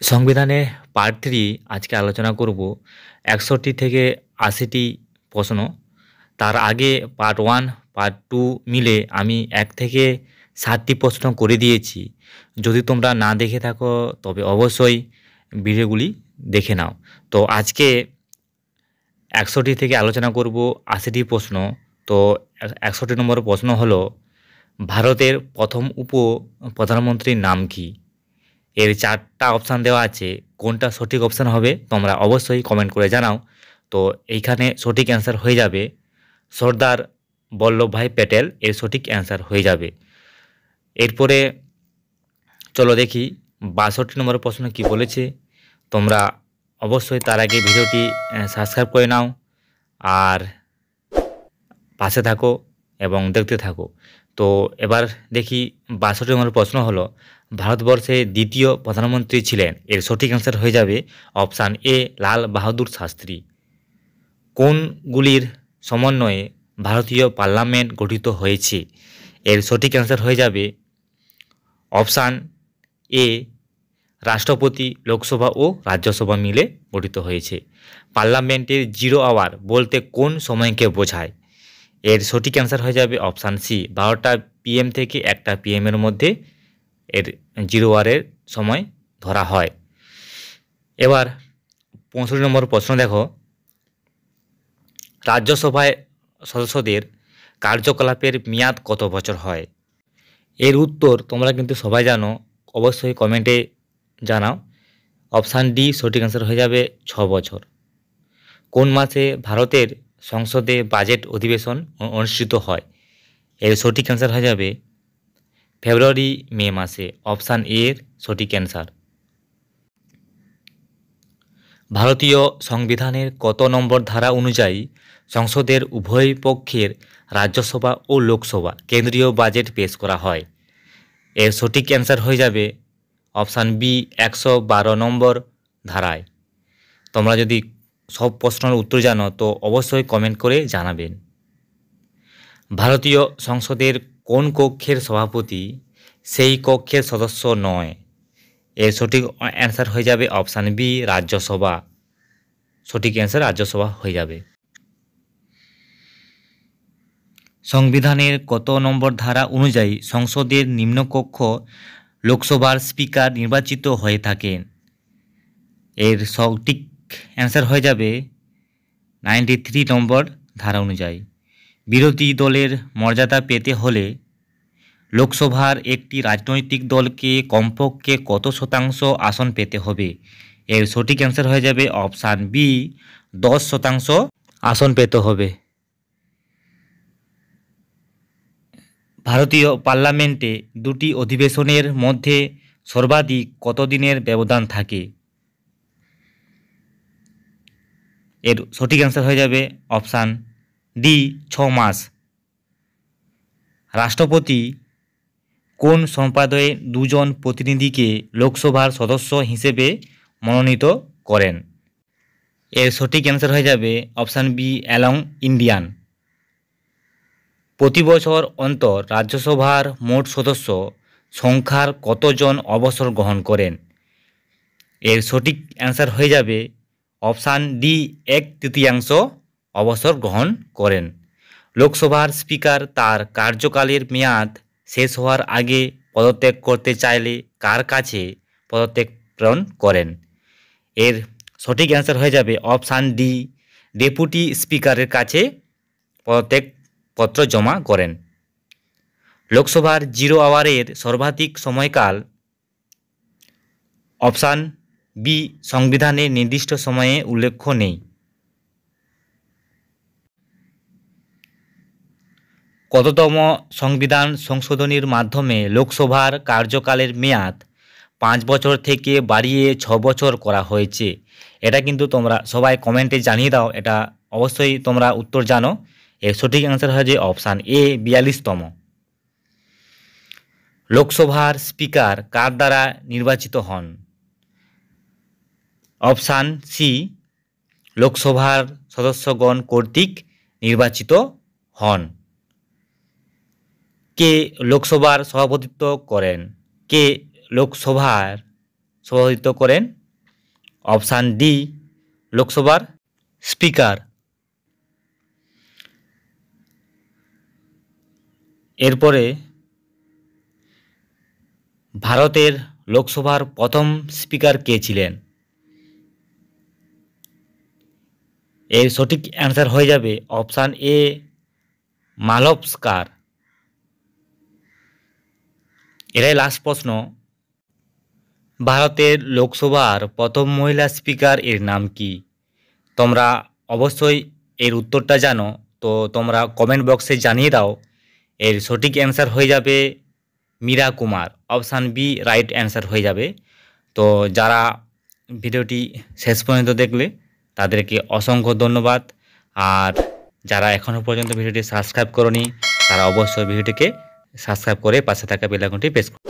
সংবিধানে পার্ট 3 আজকে আলোচনা করব 61 থেকে 80টি প্রশ্ন। তার আগে পার্ট 1 পার্ট 2 মিলে আমি 1 থেকে 7টি প্রশ্ন করে দিয়েছি। যদি তোমরা না দেখে থাকো তবে অবশ্যই ভিডিওগুলি দেখে নাও। তো আজকে 61 থেকে আলোচনা করব 80টি প্রশ্ন। তো 61 নম্বর প্রশ্ন হলো, ভারতের প্রথম প্রধানমন্ত্রীর নাম কি? এর 4টা অপশান দেওয়া আছে, কোনটা সঠিক অপশান হবে তোমরা অবশ্যই কমেন্ট করে জানাও। তো এইখানে সঠিক অ্যান্সার হয়ে যাবে সর্দার বল্লভভাই প্যাটেল, এর সঠিক অ্যান্সার হয়ে যাবে। এরপরে চলো দেখি 62 নম্বর প্রশ্ন কি বলেছে। তোমরা অবশ্যই তার আগে ভিডিওটি সাবস্ক্রাইব করে নাও আর পাশে থাকো এবং দেখতে থাকো। তো এবার দেখি 62 নম্বর প্রশ্ন হলো, ভারতবর্ষের দ্বিতীয় প্রধানমন্ত্রী ছিলেন? এর সঠিক অ্যান্সার হয়ে যাবে অপশান এ লাল বাহাদুর শাস্ত্রী। কোনগুলির সমন্বয়ে ভারতীয় পার্লামেন্ট গঠিত হয়েছে? এর সঠিক অ্যান্সার হয়ে যাবে অপশান এ রাষ্ট্রপতি, লোকসভা ও রাজ্যসভা মিলে গঠিত হয়েছে। পার্লামেন্টের 0 আওয়ার বলতে কোন সময়কে বোঝায়? এর সঠিক অ্যান্সার হয়ে যাবে অপশান সি 12টা PM থেকে 1টা PM এর মধ্যে এর 0 আওয়ারের সময় ধরা হয়। এবার 65 নম্বর প্রশ্ন দেখো, রাজ্যসভায় সদস্যদের কার্যকলাপের মেয়াদ কত বছর হয়? এর উত্তর তোমরা কিন্তু সবাই জানো, অবশ্যই কমেন্টে জানাও। অপশান ডি সঠিক অ্যান্সার হয়ে যাবে 6 বছর। কোন মাসে ভারতের সংসদে বাজেট অধিবেশন অনুষ্ঠিত হয়? এর সঠিক অ্যান্সার হয়ে যাবে ফেব্রুয়ারি মে মাসে। অপশান এর সঠিক অ্যান্সার। ভারতীয় সংবিধানের কত নম্বর ধারা অনুযায়ী সংসদের উভয় পক্ষের রাজ্যসভা ও লোকসভা কেন্দ্রীয় বাজেট পেশ করা হয়? এর সঠিক অ্যান্সার হয়ে যাবে অপশান বি 112 নম্বর ধারায়। তোমরা যদি সব প্রশ্নের উত্তর জানো তো অবশ্যই কমেন্ট করে জানাবেন। ভারতীয় সংসদের কোন কক্ষের সভাপতি সেই কক্ষের সদস্য নয়? এর সঠিক অ্যান্সার হয়ে যাবে অপশান বি রাজ্যসভা। সঠিক অ্যান্সার রাজ্যসভা হয়ে যাবে। সংবিধানের কত নম্বর ধারা অনুযায়ী সংসদের নিম্নকক্ষ লোকসভার স্পিকার নির্বাচিত হয়ে থাকেন? এর সঠিক অ্যান্সার হয়ে যাবে 93 নম্বর ধারা অনুযায়ী। বিরোধী দলের মর্যাদা পেতে হলে লোকসভার একটি রাজনৈতিক দলকে কমপক্ষে কত শতাংশ আসন পেতে হবে? এর সঠিক অ্যান্সার হয়ে যাবে অপশান বি 10% আসন পেতে হবে। ভারতীয় পার্লামেন্টে দুটি অধিবেশনের মধ্যে সর্বাধিক কত দিনের ব্যবধান থাকে? এর সঠিক অ্যান্সার হয়ে যাবে অপশান ডি 6 মাস। রাষ্ট্রপতি কোন সম্প্রদায়ের 2 জন প্রতিনিধিকে লোকসভার সদস্য হিসেবে মনোনীত করেন? এর সঠিক অ্যান্সার হয়ে যাবে অপশান বি অ্যালং ইন্ডিয়ান। প্রতি বছর অন্তর রাজ্যসভার মোট সদস্য সংখ্যার কতজন অবসর গ্রহণ করেন? এর সঠিক অ্যান্সার হয়ে যাবে অপশান ডি 1/3 অবসর গ্রহণ করেন। লোকসভার স্পিকার তার কার্যকালের মেয়াদ শেষ হওয়ার আগে পদত্যাগ করতে চাইলে কার কাছে পদত্যাগ প্রেরণ করেন? এর সঠিক অ্যান্সার হয়ে যাবে অপশান ডি ডেপুটি স্পিকারের কাছে পদত্যাগপত্র জমা করেন। লোকসভার 0 আওয়ারের সর্বাধিক সময়কাল? অপশান বি সংবিধানে নির্দিষ্ট সময়ে উল্লেখ নেই। কততম সংবিধান সংশোধনীর মাধ্যমে লোকসভার কার্যকালের মেয়াদ 5 বছর থেকে বাড়িয়ে 6 বছর করা হয়েছে? এটা কিন্তু তোমরা সবাই কমেন্টে জানিয়ে দাও, এটা অবশ্যই তোমরা উত্তর জানো। এর সঠিক অ্যান্সার হয় যে অপশান এ 42তম। লোকসভার স্পিকার কার দ্বারা নির্বাচিত হন? অপশান সি লোকসভার সদস্যগণ কর্তৃক নির্বাচিত হন। কে লোকসভার সভাপতিত্ব করেন? কে লোকসভার সভাপতিত্ব করেন? অপশান ডি লোকসভার স্পিকার। এরপরে ভারতের লোকসভার প্রথম স্পিকার কে ছিলেন? এর সঠিক অ্যান্সার হয়ে যাবে অপশান এ মালভস্কার। এটাই লাস্ট প্রশ্ন। ভারতের লোকসভার প্রথম মহিলা স্পিকার এর নাম কি? তোমরা অবশ্যই এর উত্তরটা জানো, তো তোমরা কমেন্ট বক্সে জানিয়ে দাও। এর সঠিক অ্যান্সার হয়ে যাবে Meera Kumar. Option B right answer হয়ে যাবে। তো যারা ভিডিওটি শেষ পর্যন্ত দেখলে তাদেরকে অসংখ্য ধন্যবাদ। আর যারা এখনও পর্যন্ত ভিডিওটি সাবস্ক্রাইব করনি তারা অবশ্যই ভিডিওটিকে সাবস্ক্রাইব করে পাশে থাকা বেল আইকনটি প্রেস করুন।